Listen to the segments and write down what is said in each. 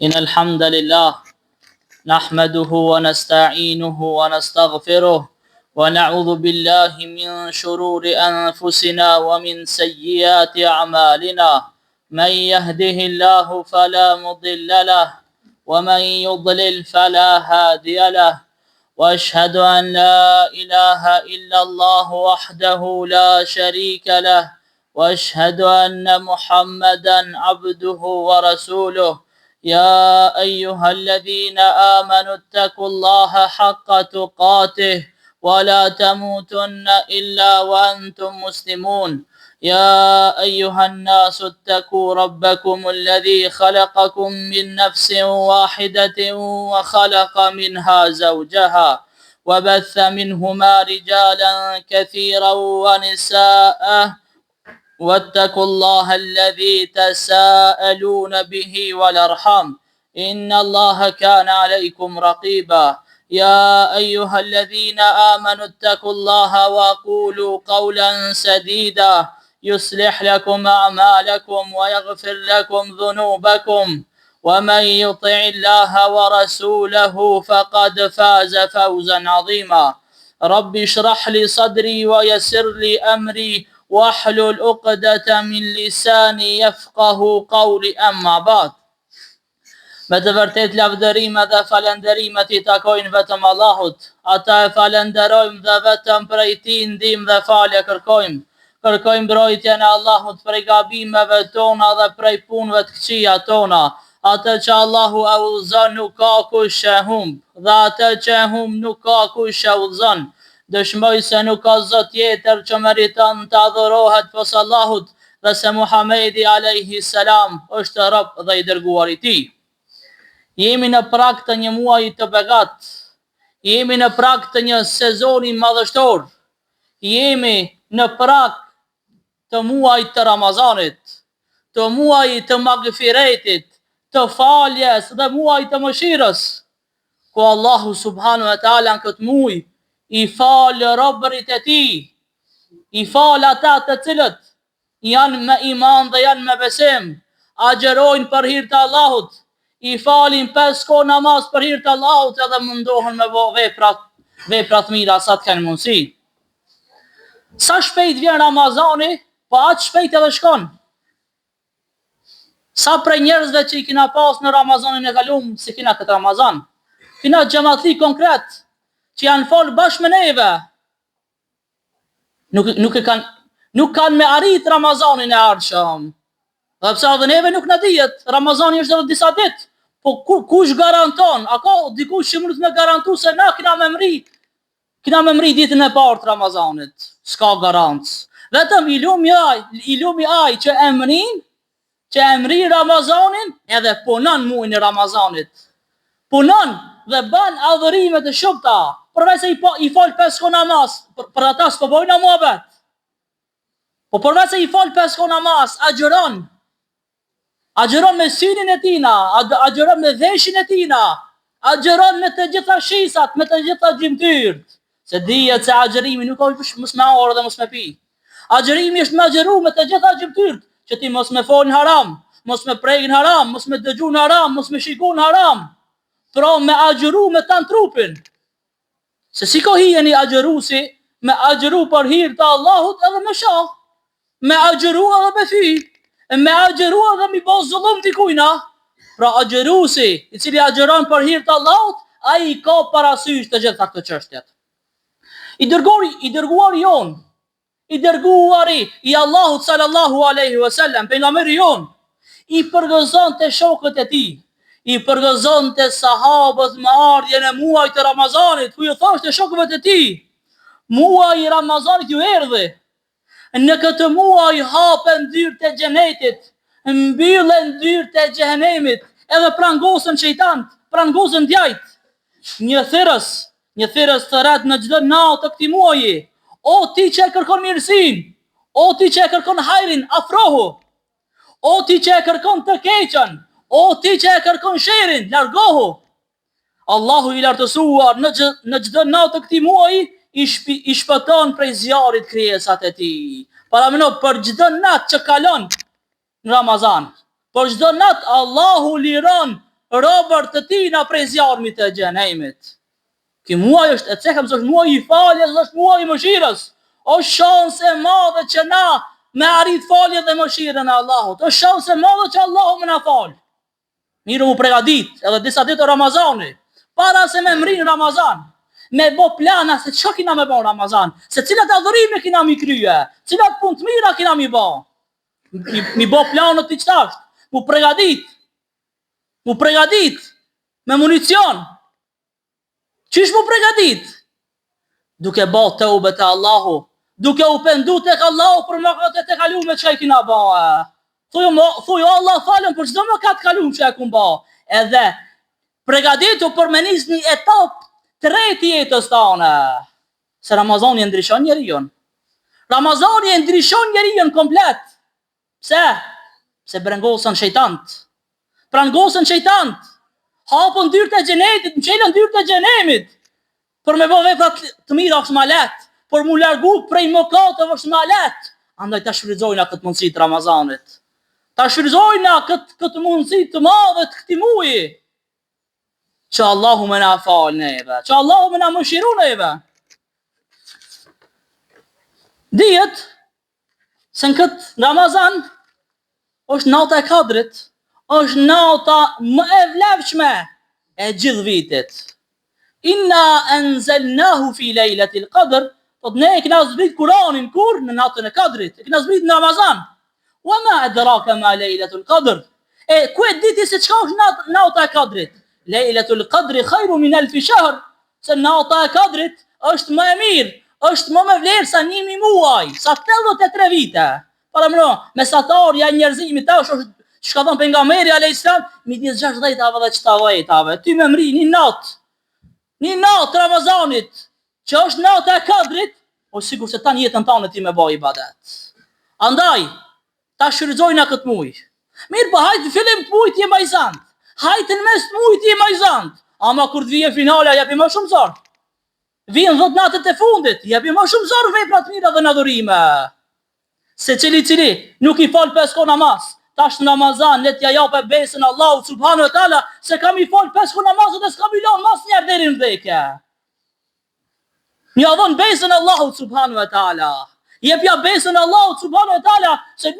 إن الحمد لله نحمده ونستعينه ونستغفره ونعوذ بالله من شرور أنفسنا ومن سيئات أعمالنا من يهده الله فلا مضل له ومن يضلل فلا هادي له وأشهد أن لا إله إلا الله وحده لا شريك له وأشهد أن محمدا عبده ورسوله يا أيها الذين آمنوا اتقوا الله حق تقاته ولا تموتن إلا وأنتم مسلمون يا أيها الناس اتقوا ربكم الذي خلقكم من نفس واحدة وخلق منها زوجها وبث منهما رجالا كثيرا ونساء واتقوا الله الذي تساءلون به والأرحام إن الله كان عليكم رقيبا يا أيها الذين آمنوا اتقوا الله وقولوا قولا سديدا يصلح لكم أعمالكم ويغفر لكم ذنوبكم ومن يطع الله ورسوله فقد فاز فوزا عظيما رب اشرح لي صدري ويسر لي أمري واحلل عقدة من lisani yafqahu qawli amma ba'd. Me të vërtet lavdërime dhe falenderimet i takojnë vetëm Allahut. Ata e falenderojmë dhe vetëm prej tij ndihmë dhe falje kërkojmë. Kërkojmë mbrojtjen e Allahut prej gabimeve tona dhe prej punëve të këqija tona. Atë që Allahu e udhëzon nuk ka kush e humb, dhe atë që e humb nuk ka kush e udhëzon. Dëshmoj se nuk ka zot tjetër që meriton të adhurohet pos Allahut dhe se Muhamedi alayhi salam është rob dhe i dërguar i tij. Jemi në prag të një muaji të begat. Jemi në prag të një sezoni madhështor. Jemi në prag të muajit të Ramazanit, të muajit të magfiretit, të faljes dhe muajit të mëshirës, ku Allahu subhanahu wa taala në këtë muaj i falë robërit e tij, i falë ata të cilët janë me iman dhe janë me besim, agjerojnë për hir të Allahut, i falin 5 kohë namaz për hir të Allahut edhe mundohen me vepra të mira sa të kanë mundësi. Sa shpejt vjen Ramazani, po aq shpejt edhe shkon. Sa prej njerëzve që i kina pas në Ramazanin e kalum, si kina këtë Ramazan, kina xhamatli konkret, që janë folë bashkë me neve, nuk kanë me arrit Ramazanin e ardhshëm. Dhe pse edhe neve nuk na dihet, Ramazani është edhe disa ditë, po kush garanton? A ka dikush që mund të më garantu se na kina me mri ditën e parë të Ramazanit? S'ka garancë. Vetëm i lumi ai që emri Ramazanin edhe punon muajin e Ramazanit. Punon dhe bën adhurime të shumta. Përveç se i fal 5 kohë namaz, për ata s'po bojnë muhabet. Po përveç se i fal 5 kohë namaz, agjeron me synin e tina, agjeron me veshin e tina, agjeron me të gjitha shisat, me të gjitha gjymtyrt. Se dihet se agjerimi nuk është mos me orë dhe mos me pi. Agjerimi është me agjeru me të gjitha gjymtyrt, që ti mos me folën haram, mos me prejnë haram, mos me dëgjun haram, mos me shikun haram. Pra me agjeru me tanë trupin. Se si ko hijeni agjerusi, me agjeru për hir të Allahut edhe me shah, me agjeru edhe me fi, me agjeru edhe mi bos zullum dikujna. Pra agjerusi, i cili agjeron për hir të Allahut, ai i ka parasysh të gjitha këto çështjet. I dërguari i Allahut sallallahu alaihi wasallam, pejgamberi jon, i përgëzon të shokët e tij, i përgëzon të sahabët me ardhjen e muajit të Ramazanit, ku ju thoshte shokëve të tij, muaji i Ramazanit ju erdhi. Në këtë muaj hapen dyert e xhenetit, mbyllen dyert e xhenemit, edhe prangosën shejtant, prangosën djajt. Një thirrës të ret në çdo natë të këtij muaji. O ti që e kërkon mirësinë, o ti që e kërkon hajrin, afrohu. O ti që e kërkon të keqen, o ti që e kërkon sherrin, largohu. Allahu i lartësuar në çdo natë të këtij muaji i shpëton prej zjarrit krijesat e tij. Para mendo për çdo natë që kalon në Ramazan, Por çdo natë Allahu liron robërt të tij na prej zjarmit të xhenemit. Ky muaj është e cekëm, është muaj i faljes, është muaj i mëshirës. Është shans e madhe që na me arrit falje dhe mëshirën e Allahut. Është shans e madhe që Allahu më na fal. Mirë mu pregadit, edhe disa ditë Ramazani, para se me mrinë Ramazan, me bo plana se që kina me bo Ramazan, se cilat adhurime kina mi krye, cilat punë të mira kina mi bo. Mi bo planët të qëtasht, mu pregadit, me municion. Qish mu pregadit? Duke bo të ube të Allahu, duke u pendu të Allahu për më këtë të kalume që i kina bo. Thujo Allah falem për çdo më katë kalume që e kun bo. Edhe pregaditu për me nis një etap të rejti jetës tane. Se Ramazani e ndryshon njerion. Ramazani e ndryshon njerion komplet. Pse? Se brengosën shejtant. Prangosën shejtant. Hapën dyrët e xhenetit, mqelën dyrët e xhenemit. Për me bo veprat të mira është ma letë. Për mu largu prej mëkateve është ma letë. Andaj ta shfrytëzojna këtë mundësi të Ramazanit. Ta shfrytëzojna këtë mundësi të madhe të këtij muaji. Që Allahu më na fal neve, që Allahu më na mëshiru neve. Dihet se në këtë Ramazan është nata e Kadrit, është nata më e vlefshme e gjithë vitit. Inna anzalnahu fi lejlatil qadr, thot ne e kena zbrit Kur'anin kur? Në natën e Kadrit, e kena zbrit në Ramazan. Wa ma adraka ma lejlatul qadr. Ku e diti se çka është nata e Kadrit? Lejlatul qadri khairu min alfi shahr. Se nata e Kadrit është më e mirë, është më me vlerë sa 1000 muaj, sa 83 vite. Para më mesatarja e njerëzimit tash është çka thon pejgamberi alayhis salam, midis 60-tave dhe 70-tave. Ty më mri një natë Ramazanit, që është nata e Kadrit, o sikur se tani jetën tonë ti më bëj ibadet. Andaj, ta shfrytëzojna këtë muaj. Mirë, po hajtë fillim të muajit je më i zant. Hajtë në mes të muajit je më i zant. Ama kur të vije finala, japi më shumë zor. Vijnë 10 natët e fundit, japi më shumë zor vepra të mira dhe në adhurime. Se cili nuk i fal 5 kohë namaz, tash në Ramazan le t'ja jape besën Allahu subhanahu wa taala se kam i fal 5 kohë namaz dhe s'kam i lënë mas njerë deri në vdekje. Një dhon besën Allahu subhanahu wa taala. Jepja besën Allahu subhanahu wa taala se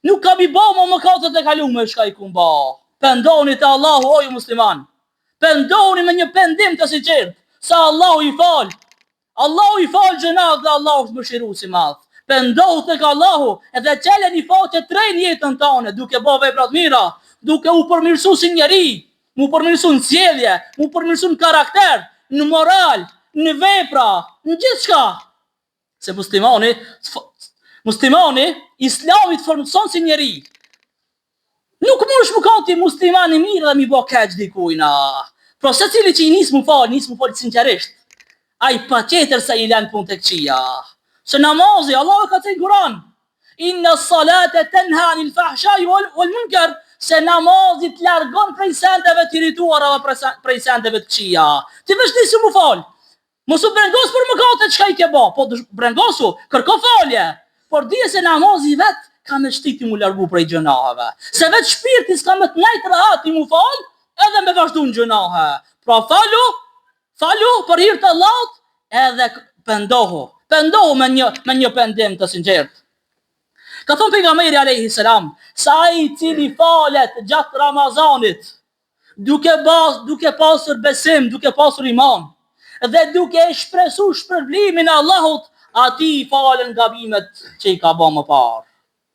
nuk kam i bë më mëkatet e kaluara shka i kum bë. Pendoni te Allahu o ju musliman. Pendoni me një pendim të sinqert, sa Allahu i fal. Allahu i fal gjënat dhe Allahu është mëshirues i madh. Pendohu tek Allahu edhe çeleni faqe tren jetën tonë duke bë vepra të mira, duke u përmirësuar si njeri, mu përmirësuar në sjellje, mu përmirësuar në karakter, në moral, në vepra, në gjithçka. Se muslimani Islami të formson si njeri. Nuk mundesh më kati musliman i mirë dhe mi bë keq dikujna. Pra secili që i nis mu fal sinqerisht. Ai patjetër se i lën punë tek xhia. Se namazi, Allah ka thënë Kur'an, inna salata tanha anil fahsha'i wal munkar, se namazi të largon prej sendeve të irrituara dhe prej sendeve të këqija. Ti vesh nisi mu fal. Mos u brengos për mëkatet çka i ke bë, po brengosu, kërko falje. Por dije se namazi vet ka me shtiti mu largu prej gjunaheve. Se vet shpirti s'ka me të nejtë rahat i mu fal, edhe me vazhdu në gjunahe. Pra falu për hir të Allahut, edhe pendohu me një pendim të sinqert. Ka thonë pejgamberi alayhis salam, sa ai i cili falet gjatë Ramazanit, duke pasur besim, duke pasur iman, dhe duke e shpresu shpërblimin e Allahut, ati i falen gabimet që i ka bë më parë.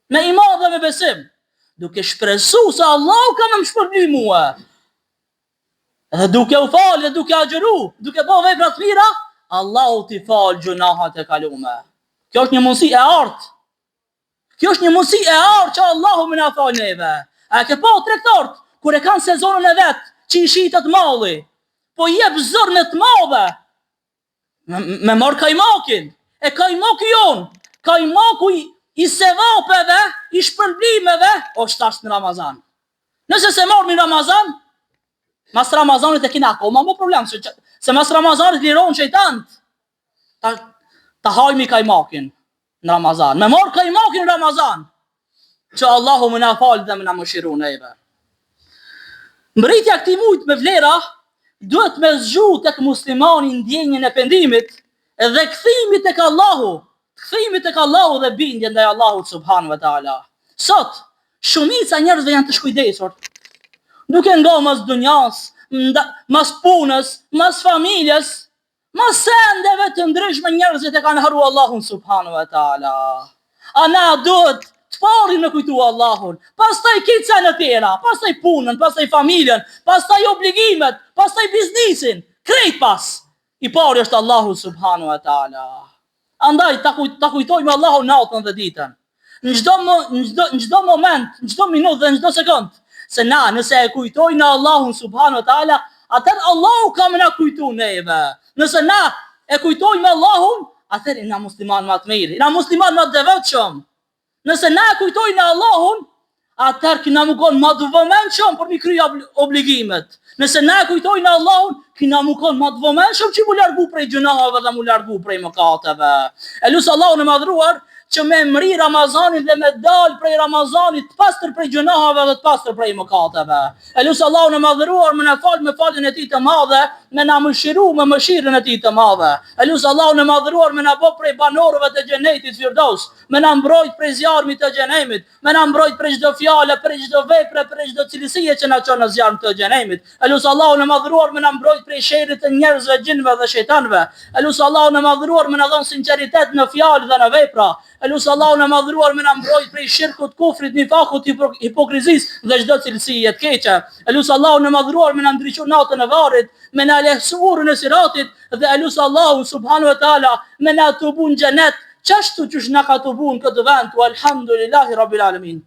Me iman dhe me besim, duke shpresu se Allahu ka më shpërbly mua. Dhe duke u falë dhe duke agjëru, duke bë vepra të mira, Allahu t'i falë gjunahat e kalume. Kjo është një mundësi e artë. Kjo është një mundësi e artë që Allahu më na falë neve. A ke pa tregtarët, kur e kanë sezonën e vetë, që i shitet malli, po jep zërnë të madhe, me marë kajmakin, e kajmaku jonë, kajmaku i sevapeve, i shpërblimeve, o shtasht në Ramazan. Nëse se marë në Ramazan, mas Ramazanit e kina akoma më problem, se mas Ramazanit liron shejtant, ta hajmi kajmakin në Ramazan, me marë kajmakin në Ramazan, që Allahu më na falë dhe më na mëshiru neve. Mbritja këtij muji me vlera duhet me zgju tek muslimani ndjenjën e pendimit dhe kthimit tek Allahu, dhe bindje ndaj Allahut subhanahu wa taala. Sot shumica njerëzve janë të shkujdesur, duke nga mas dunjas, mas punës, mas familjes, mas sendeve të ndryshme njerëzit e kanë haru Allahun subhanahu wa taala. Ana duhet të pari me kujtu Allahun, pastaj kica në tjera, pastaj punën, pastaj familjen, pastaj obligimet, pastaj biznisin, krejt pas. I pari është Allahu subhanahu wa taala. Andaj ta kujtojmë Allahun natën dhe ditën. Në çdo moment, në çdo minutë dhe në çdo sekond. Se na nëse e kujtojmë Allahun subhanahu wa taala, atëherë Allahu ka më na kujtu neve. Nëse na e kujtojmë Allahun, atëherë na musliman më të mirë, na musliman më të devotshëm. Nëse na e kujtojmë Allahun, atëherë kina më kon më të vëmendshëm për mi krye obligimet. Nëse na e kujtojmë Allahun, kina më kon më të vëmendshëm që mu largu prej gjunaheve dhe mu largu prej mëkateve. E lusë Allahun e madhruar që me mri Ramazanin dhe me dal prej Ramazanit të pastër prej gjunaheve dhe të pastër prej mëkateve. E lusë Allahun e madhruar me na fal me faljen e tij të madhe, me na mëshiru me mëshirën e tij të madhe. E lusë Allahun e madhruar me na bë prej banorëve të xhenetit Firdaus, me na mbrojt prej zjarmit të xhenemit, me na mbrojt prej çdo fjale, prej çdo vepre, prej çdo cilësie që na çon në zjarm të xhenemit. E lusë Allahun e madhruar me na mbrojt prej sherrit të njerëzve, xhinëve dhe shejtanëve. E lusë Allahun e madhruar me na dhon sinqeritet në fjalë dhe në vepra. E lusë Allahun e madhruar me na mbrojt prej shirkut, kufrit, nifakut, hipokrizisë dhe çdo cilësie të keqe. E lusë Allahun e madhruar me na ndriçu natën e varrit, me na lehtësu urën e siratit dhe e lusë Allahun subhanahu wa taala me na tubu në xhenet, çashtu që na ka tubu në këtë vend. Walhamdulillahi rabbil alamin.